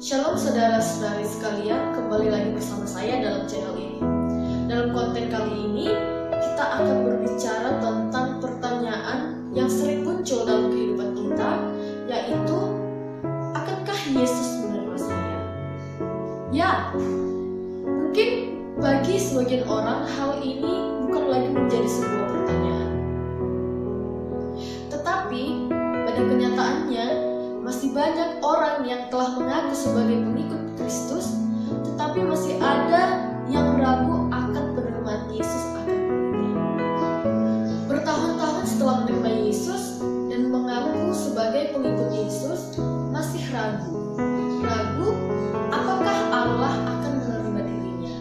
Shalom saudara-saudari sekalian, kembali lagi bersama saya dalam channel ini. Dalam konten kali ini, kita akan berbicara tentang pertanyaan yang sering muncul dalam kehidupan kita, yaitu, akankah Yesus menerima saya? Ya, mungkin bagi sebagian orang hal ini bukan lagi menjadi sebuah pertanyaan. Tetapi, pada kenyataannya, masih banyak orang yang telah mengaku sebagai pengikut Kristus, tetapi masih ada yang ragu akan penerimaan Yesus akan dirinya. Bertahun-tahun setelah menerima Yesus dan mengaku sebagai pengikut Yesus, masih ragu apakah Allah akan menerima dirinya.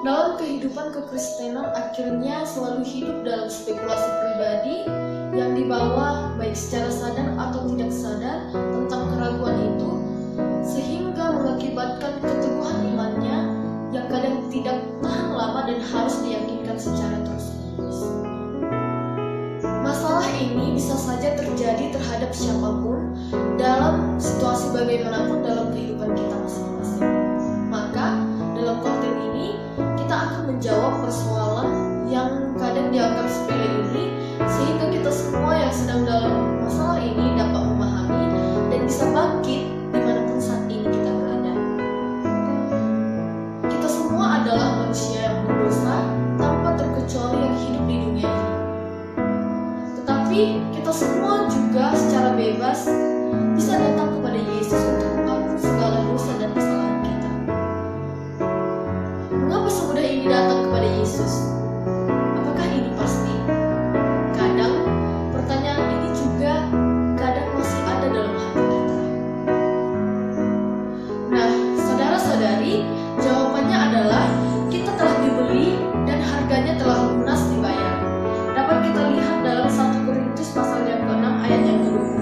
Dalam kehidupan kekristenan akhirnya selalu hidup dalam spekulasi pribadi yang dibawa baik secara sadar atau tidak sadar tentang keraguan itu, sehingga mengakibatkan keteguhan imannya yang kadang tidak tahan lama dan harus diyakinkan secara terus-menerus. Masalah ini bisa saja terjadi terhadap siapapun dalam situasi bagaimanapun dalam kehidupan kita masing-masing. Maka dalam konten ini kita akan menjawab persoalan yang kadang dianggap sepele ini, sehingga kita semua yang sedang dalam masalah ini dapat memahami dan bisa bangkit dimanapun saat ini kita berada. Kita semua adalah manusia yang berdosa tanpa terkecuali yang hidup di dunia ini. Tetapi kita semua juga secara bebas bisa datang kepada Yesus untuk mengaku segala dosa dan kesalahan kita. Mengapa semudah ini datang kepada Yesus? Apakah ini pasti? Kadang pertanyaan ini juga kadang masih ada dalam hati kita. Nah, saudara-saudari, jawabannya adalah kita telah dibeli dan harganya telah lunas dibayar. Dapat kita lihat dalam 1 Korintus pasal yang ke-6 ayat yang ke-20.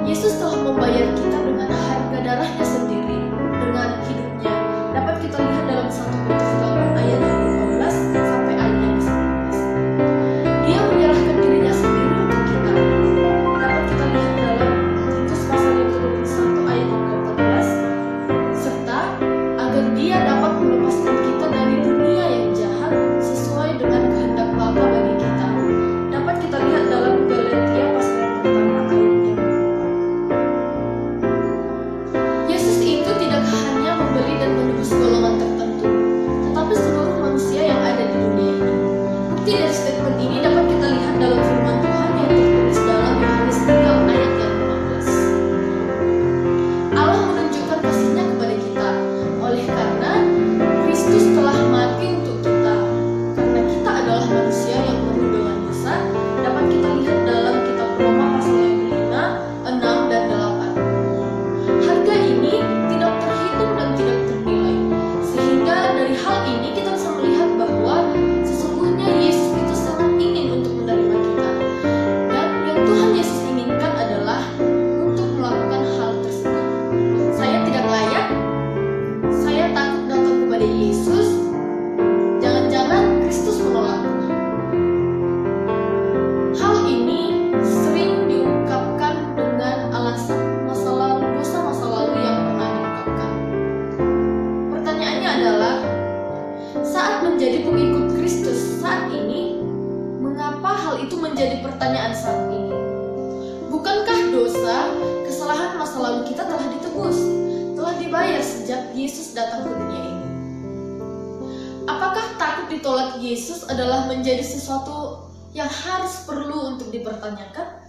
Yesus telah membayar kita dengan harga darahnya sendiri, dengan hidupnya. Dapat kita lihat dalam 1 Korintus 8 ayat yang ke-15 sampai ayat yang ke-19. Dia menyerahkan dirinya sendiri untuk kita. Dapat kita lihat dalam Titus pasal yang ke-21 ayat yang ke-14, serta agar dia dapat melepaskan kita dari dunia yang jahat sesuai dengan kehendak Bapa bagi kita. Dapat kita lihat dalam Galatia pasal yang pertama ayat yang ke-4. Yesus itu tidak hanya membeli dan menebus golongan tertentu, tetapi seluruh manusia yang ada di dunia ini. Bukti dari statement ini dapat kita lihat dalam firman Tuhan yang tertulis dalam Yohanes 3 ayat yang ke-15. Allah menunjukkan kasih-Nya kepada kita oleh karena Kristus telah mati untuk kita. Karena kita adalah manusia yang penuh dengan dosa, dapat kita lihat dalam kitab Roma pasal yang ke-5, 6 dan 8. Harga ini tidak terhitung dan tidak ternilai, sehingga dari hal ini kita bisa melihat bahwa sesungguhnya Yesus itu sangat ingin untuk menerima kita, dan yang Tuhan Yesus inginkan adalah untuk melakukan hal tersebut. Saya tidak layak, saya takut datang kepada Yesus, jangan-jangan Kristus menolakku. Hal ini sering diungkapkan dengan alasan masa lalu, dosa-masa lalu yang pernah diungkapkan. Pertanyaannya adalah, saat menjadi pengikut Kristus saat ini, mengapa hal itu menjadi pertanyaan saat ini? Bukankah dosa, kesalahan masa lalu kita telah ditebus, telah dibayar sejak Yesus datang ke dunia ini? Apakah takut ditolak Yesus adalah menjadi sesuatu yang harus perlu untuk dipertanyakan?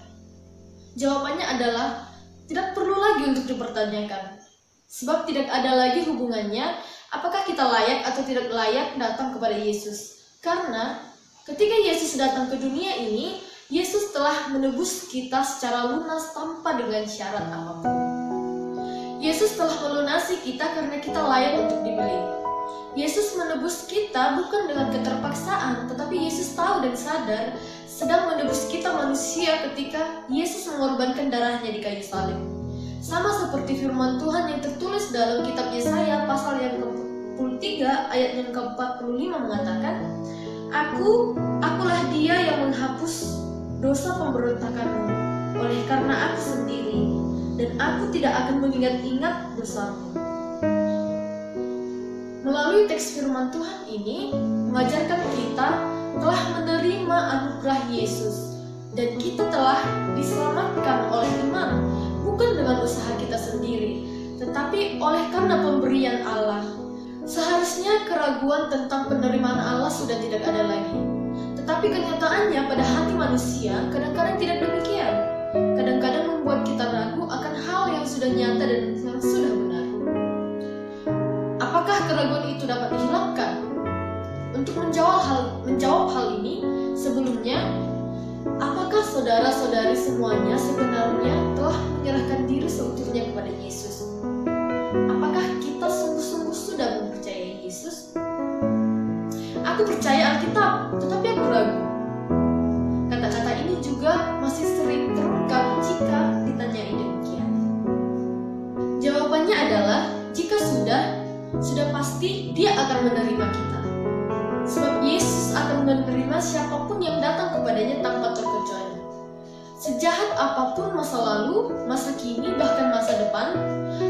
Jawabannya adalah tidak perlu lagi untuk dipertanyakan, sebab tidak ada lagi hubungannya apakah kita layak atau tidak layak datang kepada Yesus. Karena ketika Yesus datang ke dunia ini, Yesus telah menebus kita secara lunas tanpa dengan syarat apapun. Yesus telah melunasi kita karena kita layak untuk dibeli. Yesus menebus kita bukan dengan keterpaksaan, tetapi Yesus tahu dan sadar sedang menebus kita manusia ketika Yesus mengorbankan darahnya di kayu salib. Sama seperti firman Tuhan yang tertulis dalam kitab Yesaya pasal yang ke-43 ayat yang ke-45 mengatakan, Akulah dia yang menghapus dosa pemberontakanmu, oleh karena aku sendiri dan aku tidak akan mengingat-ingat dosamu. Melalui teks firman Tuhan ini mengajarkan kita telah menerima anugerah Yesus dan kita telah diselamatkan oleh iman, bukan dengan usaha kita sendiri, tetapi oleh karena pemberian Allah. Seharusnya keraguan tentang penerimaan Allah sudah tidak ada lagi. Tetapi kenyataannya pada hati manusia kadang-kadang tidak demikian. Kadang-kadang membuat kita ragu akan hal yang sudah nyata dan yang sudah benar. Apakah keraguan itu dapat dihilangkan? Untuk menjawab hal ini, sebelumnya, apakah saudara-saudari semuanya sebenarnya telah menyerahkan diri seutuhnya kepada Yesus? Apakah kita sungguh-sungguh sudah mempercayai Yesus? Aku percaya Alkitab, tetapi aku ragu. Kata-kata ini juga masih sering terungkap jika ditanyai demikian. Jawabannya adalah, jika sudah pasti Dia akan menerima kita. Sebab Yesus akan menerima siapapun yang datang kepadanya tanpa terkecuali. Sejahat apapun masa lalu, masa kini, bahkan masa depan,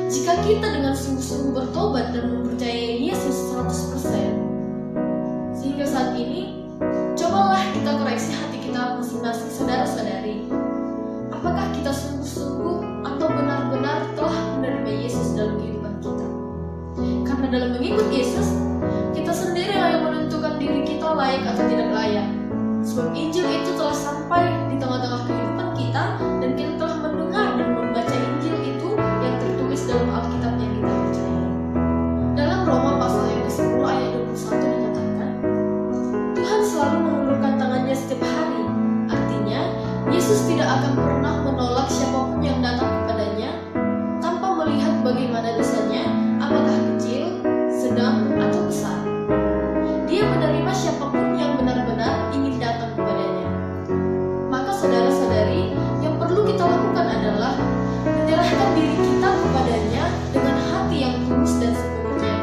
jika kita dengan sungguh-sungguh bertobat dan mempercayai Yesus 100%. Sehingga saat ini, cobalah kita koreksi hati kita masing-masing, saudara-saudari. Apakah kita sungguh-sungguh atau benar-benar telah menerima Yesus dalam kehidupan kita? Karena dalam mengikut Yesus, kita sendiri yang menentukan diri kita layak atau tidak layak. Sebab Injil itu telah sampai di tengah-tengah kehidupan kita, dan kita telah mendengar dan membaca Injil itu yang tertulis dalam Alkitab yang kita percayai. Dalam Roma pasal yang ke-10 ayat 21 dikatakan, Tuhan selalu mengulurkan tangannya setiap hari. Artinya, Yesus tidak akan pernah menolak siapapun yang datang kepadanya tanpa melihat bagaimana dosanya, apakah kecil, sedang, atau besar. Dia menerima siapapun yang benar-benar ingin datang kepadanya. Maka saudara-saudari, yang perlu kita lakukan adalah menyerahkan diri kita kepadanya dengan hati yang tulus dan sepenuhnya.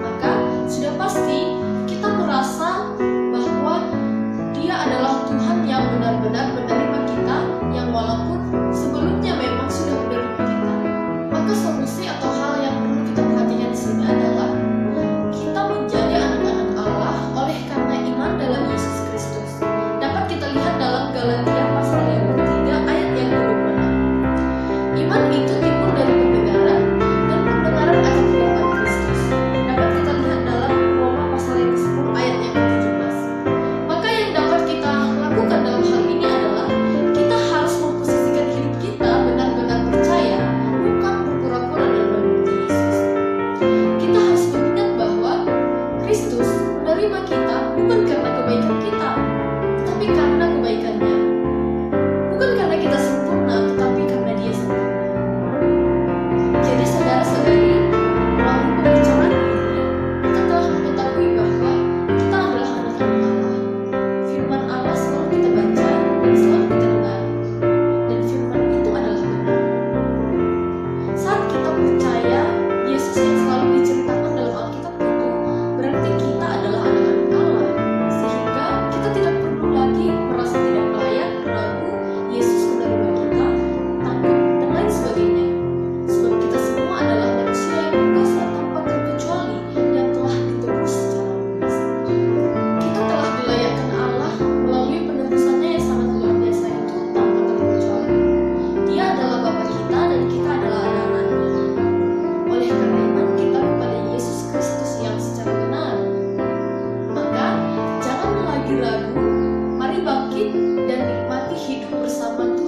Maka sudah pasti kita merasa bahwa Dia adalah Tuhan yang benar-benar menerima kita, yang walaupun sebelumnya memang sudah menerima kita. Maka solusi atau hal yang perlu kita perhatikan di sini adalah kita menjadi anak-anak Allah oleh karena iman dalam Yesus Kristus. Dapat kita lihat dalam Galatia pasal yang ke-3 ayat yang ke-26. Iman itu timbul dari pendengaran, dan pendengaran akan firman Kristus. Dapat kita lihat dalam Roma pasal yang ke-10 ayat yang ke-17. Maka yang dapat kita lakukan dalam hal ini adalah kita harus memposisikan hidup kita benar-benar percaya, bukan berpura-pura dan mengikuti Yesus. Kita harus mengingat bahwa Kristus menerima kita bukan karena kebaikan kita, tetapi karena kebaikannya. Bukan karena kita sempurna, tetapi karena Dia sempurna. Jadi saudara-saudari, melalui pembicaraan ini, kita telah mengetahui bahwa kita adalah anak-anak Allah. Firman Allah selalu kita baca dan selalu kita dengar, dan firman itu adalah benar. Saat kita percaya Yesus yang selalu diceritakan dalam Alkitab itu, berarti kita adalah anak-anak Allah, sehingga kita tidak perlu lagi merasa tidak layak, ragu, Yesus menerima kita, takut, dan lain sebagainya. Sebab kita semua adalah manusia yang berdosa tanpa terkecuali, yang telah ditebus secara lunas. Kita telah dilayakkan Allah melalui penebusannya yang sangat luar biasa itu tanpa terkecuali. Dia adalah Bapa kita dan kita adalah anak-anaknya. Oleh karena iman kita kepada Yesus Kristus yang secara benar, maka jangan lagi ragu, mari bangkit dan nikmati hidup bersama Tuhan